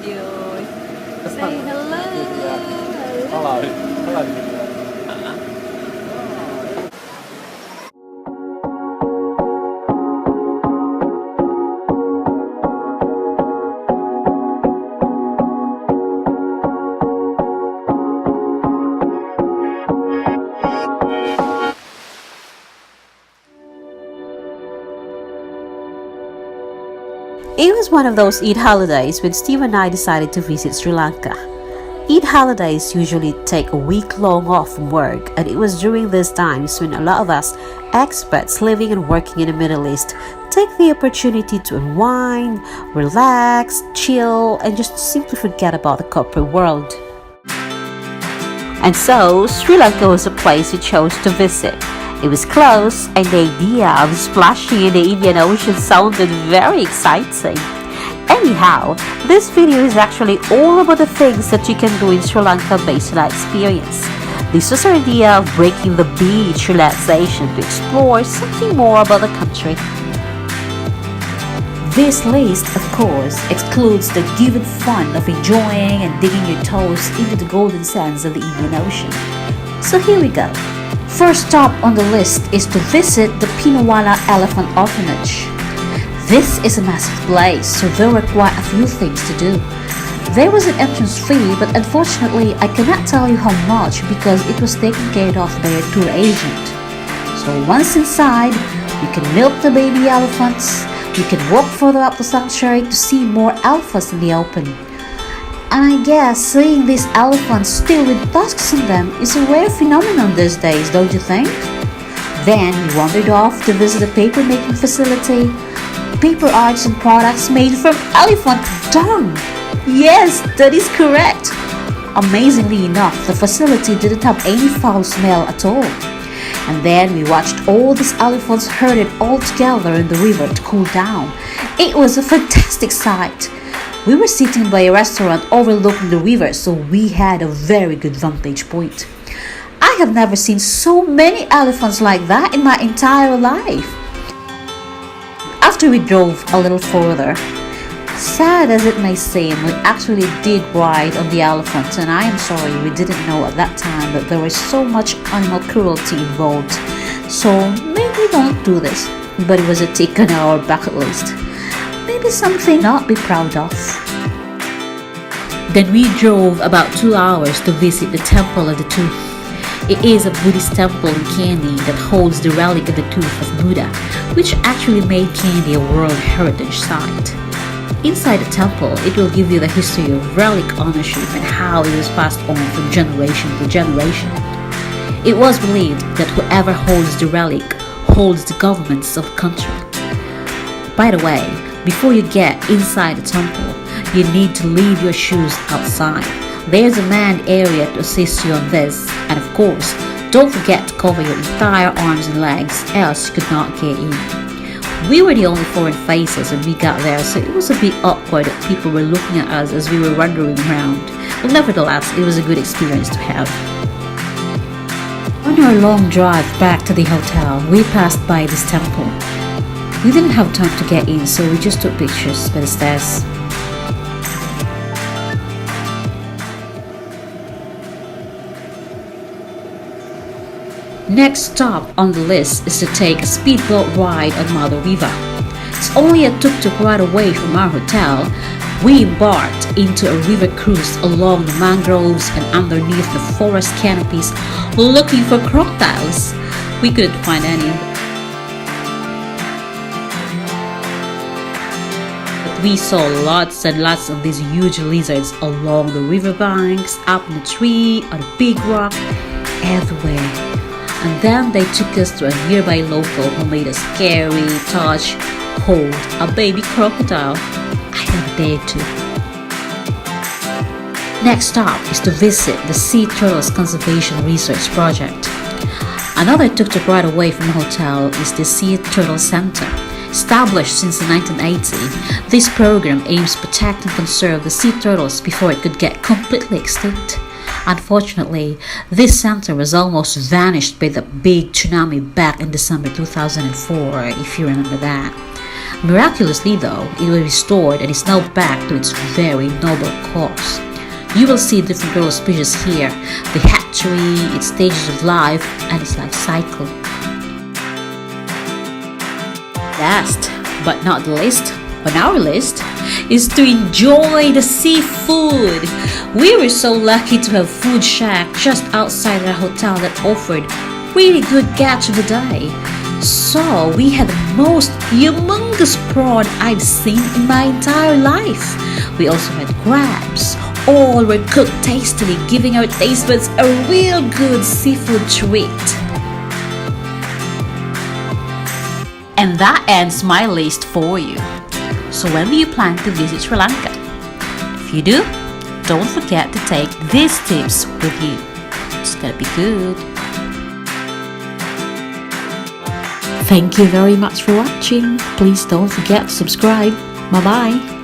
video. Say hello. Hello. Hello. It was one of those Eid holidays when Steve and I decided to visit Sri Lanka. Eid holidays usually take a week long off from work, and it was during these times when a lot of us expats living and working in the Middle East take the opportunity to unwind, relax, chill, and just simply forget about the corporate world. And so, Sri Lanka was a place we chose to visit. It was close, and the idea of splashing in the Indian Ocean sounded very exciting. Anyhow, this video is actually all about the things that you can do in Sri Lanka based on our experience. This was our idea of breaking the beach relaxation to explore something more about the country. This list, of course, excludes the given fun of enjoying and digging your toes into the golden sands of the Indian Ocean. So here we go. First stop on the list is to visit the Pinawala Elephant Orphanage. This is a massive place, so there were quite a few things to do. There was an entrance fee, but unfortunately I cannot tell you how much because it was taken care of by a tour agent. So once inside, you can milk the baby elephants, you can walk further up the sanctuary to see more alphas in the open. And I guess seeing these elephants still with tusks on them is a rare phenomenon these days, don't you think? Then we wandered off to visit a paper making facility. Paper arts and products made from elephant dung. Yes, that is correct. Amazingly enough, the facility didn't have any foul smell at all. And then we watched all these elephants herded all together in the river to cool down. It was a fantastic sight. We were sitting by a restaurant overlooking the river, so we had a very good vantage point. I have never seen so many elephants like that in my entire life. After we drove a little further, sad as it may seem, we actually did ride on the elephants, and I am sorry we didn't know at that time that there was so much animal cruelty involved. So maybe don't do this, but it was a tick on our bucket list. Maybe something not be proud of. Then we drove about 2 hours to visit the Temple of the Tooth. It is a Buddhist temple in Kandy that holds the relic of the tooth of Buddha, which actually made Kandy a World Heritage Site. Inside the temple, it will give you the history of relic ownership and how it was passed on from generation to generation. It was believed that whoever holds the relic holds the governments of the country. By the way, before you get inside the temple, you need to leave your shoes outside. There's a manned area to assist you on this, and of course, don't forget to cover your entire arms and legs, else you could not get in. We were the only foreign faces when we got there, so it was a bit awkward that people were looking at us as we were wandering around. But nevertheless, it was a good experience to have. On our long drive back to the hotel, we passed by this temple. We didn't have time to get in, so we just took pictures by the stairs. Next stop on the list is to take a speedboat ride on Madu River. It's only a tuk-tuk ride away from our hotel. We embarked into a river cruise along the mangroves and underneath the forest canopies looking for crocodiles. We couldn't find any of them. We saw lots and lots of these huge lizards along the riverbanks, up in a tree, on a big rock, everywhere. And then they took us to a nearby local who made us scary, touch, hold a baby crocodile. I don't dare to. Next stop is to visit the Sea Turtles Conservation Research Project. Another tuk-tuk ride away from the hotel is the Sea Turtle Center. Established since the 1980s, this program aims to protect and conserve the sea turtles before it could get completely extinct. Unfortunately, this center was almost vanished by the big tsunami back in December 2004, if you remember that. Miraculously though, it was restored and is now back to its very noble cause. You will see different growth species here, the hatchery, its stages of life, and its life cycle. Last but not the least, on our list, is to enjoy the seafood. We were so lucky to have Food Shack just outside our hotel that offered really good catch of the day. So we had the most humongous prawn I've seen in my entire life. We also had crabs. All were cooked tastily, giving our taste buds a real good seafood treat. And that ends my list for you. So when do you plan to visit Sri Lanka? If you do, don't forget to take these tips with you. It's gonna be good. Thank you very much for watching. Please don't forget to subscribe. Bye bye.